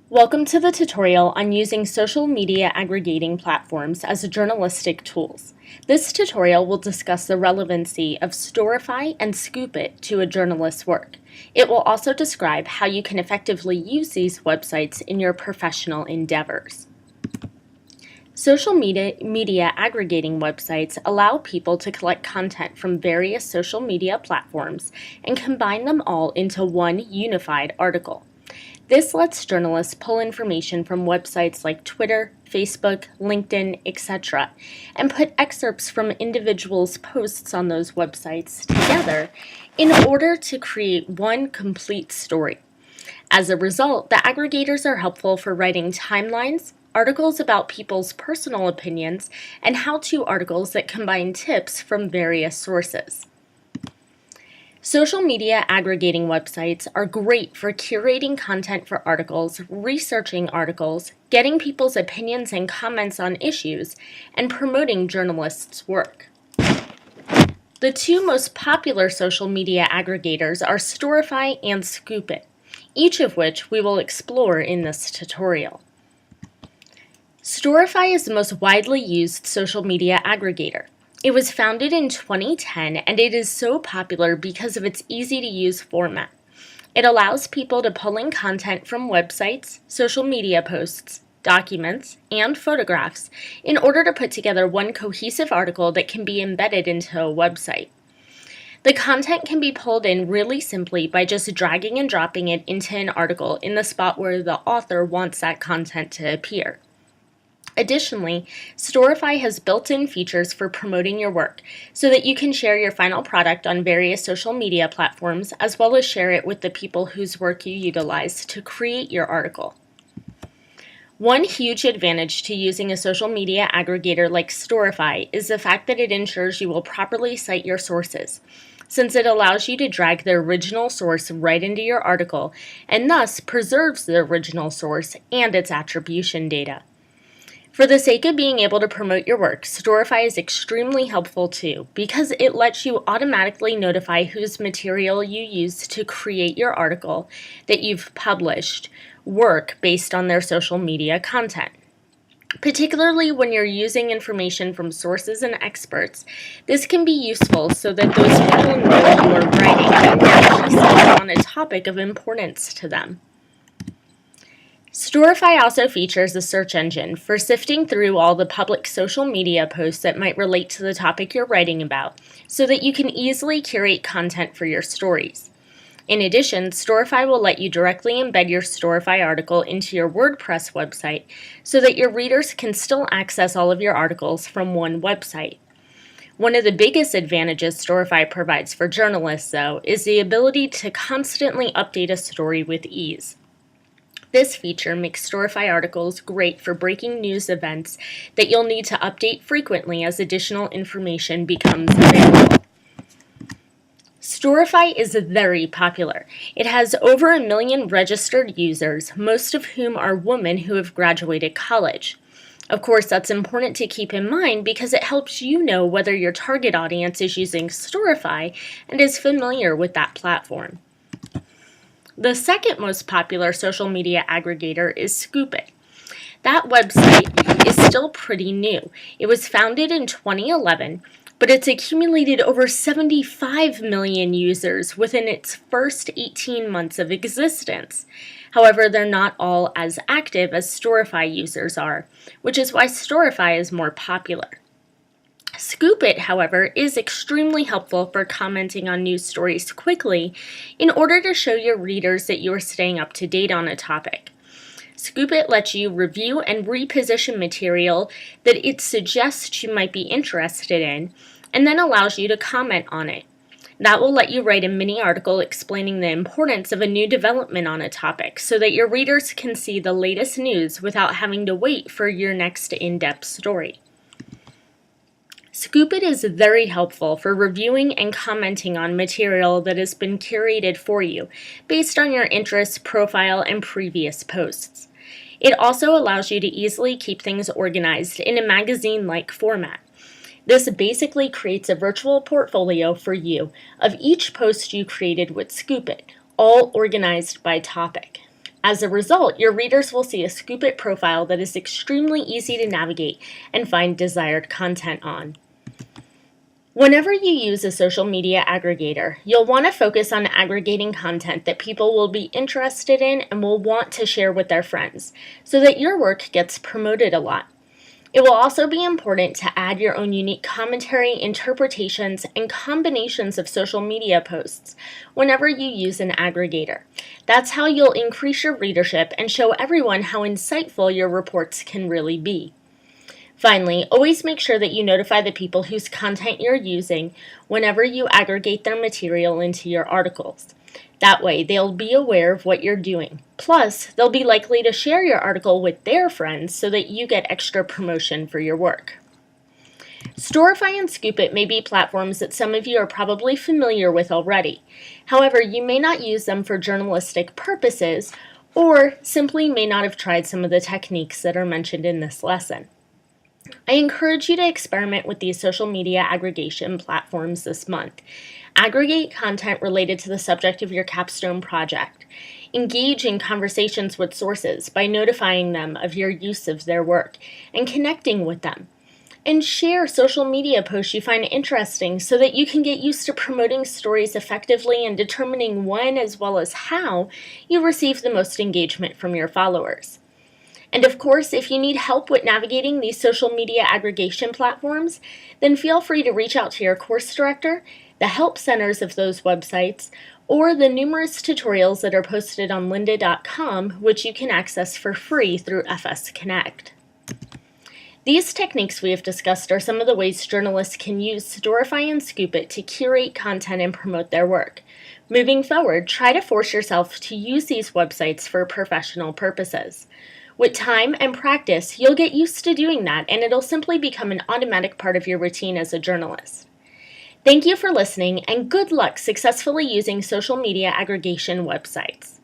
Welcome to the tutorial on using social media aggregating platforms as journalistic tools. This tutorial will discuss the relevancy of Storify and Scoopit to a journalist's work. It will also describe how you can effectively use these websites in your professional endeavors. Social media aggregating websites allow people to collect content from various social media platforms and combine them all into one unified article. This lets journalists pull information from websites like Twitter, Facebook, LinkedIn, etc., and put excerpts from individuals' posts on those websites together in order to create one complete story. As a result, the aggregators are helpful for writing timelines, articles about people's personal opinions, and how-to articles that combine tips from various sources. Social media aggregating websites are great for curating content for articles, researching articles, getting people's opinions and comments on issues, and promoting journalists' work. The two most popular social media aggregators are Storify and Scoopit, each of which we will explore in this tutorial. Storify is the most widely used social media aggregator. It was founded in 2010 and it is so popular because of its easy-to-use format. It allows people to pull in content from websites, social media posts, documents, and photographs in order to put together one cohesive article that can be embedded into a website. The content can be pulled in really simply by just dragging and dropping it into an article in the spot where the author wants that content to appear. Additionally, Storify has built-in features for promoting your work so that you can share your final product on various social media platforms as well as share it with the people whose work you utilize to create your article. One huge advantage to using a social media aggregator like Storify is the fact that it ensures you will properly cite your sources, since it allows you to drag the original source right into your article and thus preserves the original source and its attribution data. For the sake of being able to promote your work, Storify is extremely helpful too because it lets you automatically notify whose material you use to create your article that you've published work based on their social media content. Particularly when you're using information from sources and experts, this can be useful so that those people know you are writing and pieces on a topic of importance to them. Storify also features a search engine for sifting through all the public social media posts that might relate to the topic you're writing about so that you can easily curate content for your stories. In addition, Storify will let you directly embed your Storify article into your WordPress website so that your readers can still access all of your articles from one website. One of the biggest advantages Storify provides for journalists, though, is the ability to constantly update a story with ease. This feature makes Storify articles great for breaking news events that you'll need to update frequently as additional information becomes available. Storify is very popular. It has over 1 million registered users, most of whom are women who have graduated college. Of course, that's important to keep in mind because it helps you know whether your target audience is using Storify and is familiar with that platform. The second most popular social media aggregator is Scoopit. That website is still pretty new. It was founded in 2011, but it's accumulated over 75 million users within its first 18 months of existence. However, they're not all as active as Storify users are, which is why Storify is more popular. Scoopit, however, is extremely helpful for commenting on news stories quickly in order to show your readers that you are staying up to date on a topic. Scoopit lets you review and reposition material that it suggests you might be interested in, and then allows you to comment on it. That will let you write a mini article explaining the importance of a new development on a topic so that your readers can see the latest news without having to wait for your next in-depth story. Scoopit is very helpful for reviewing and commenting on material that has been curated for you based on your interests, profile, and previous posts. It also allows you to easily keep things organized in a magazine-like format. This basically creates a virtual portfolio for you of each post you created with Scoopit, all organized by topic. As a result, your readers will see a Scoop It profile that is extremely easy to navigate and find desired content on. Whenever you use a social media aggregator, you'll want to focus on aggregating content that people will be interested in and will want to share with their friends, so that your work gets promoted a lot. It will also be important to add your own unique commentary, interpretations, and combinations of social media posts whenever you use an aggregator. That's how you'll increase your readership and show everyone how insightful your reports can really be. Finally, always make sure that you notify the people whose content you're using whenever you aggregate their material into your articles. That way, they'll be aware of what you're doing. Plus, they'll be likely to share your article with their friends so that you get extra promotion for your work. Storify and Scoop It may be platforms that some of you are probably familiar with already. However, you may not use them for journalistic purposes or simply may not have tried some of the techniques that are mentioned in this lesson. I encourage you to experiment with these social media aggregation platforms this month. Aggregate content related to the subject of your capstone project. Engage in conversations with sources by notifying them of your use of their work and connecting with them. And share social media posts you find interesting so that you can get used to promoting stories effectively and determining when as well as how you receive the most engagement from your followers. And of course, if you need help with navigating these social media aggregation platforms, then feel free to reach out to your course director, the help centers of those websites, or the numerous tutorials that are posted on lynda.com, which you can access for free through FS Connect. These techniques we have discussed are some of the ways journalists can use Storify and Scoop It to curate content and promote their work. Moving forward, try to force yourself to use these websites for professional purposes. With time and practice, you'll get used to doing that, and it'll simply become an automatic part of your routine as a journalist. Thank you for listening, and good luck successfully using social media aggregation websites.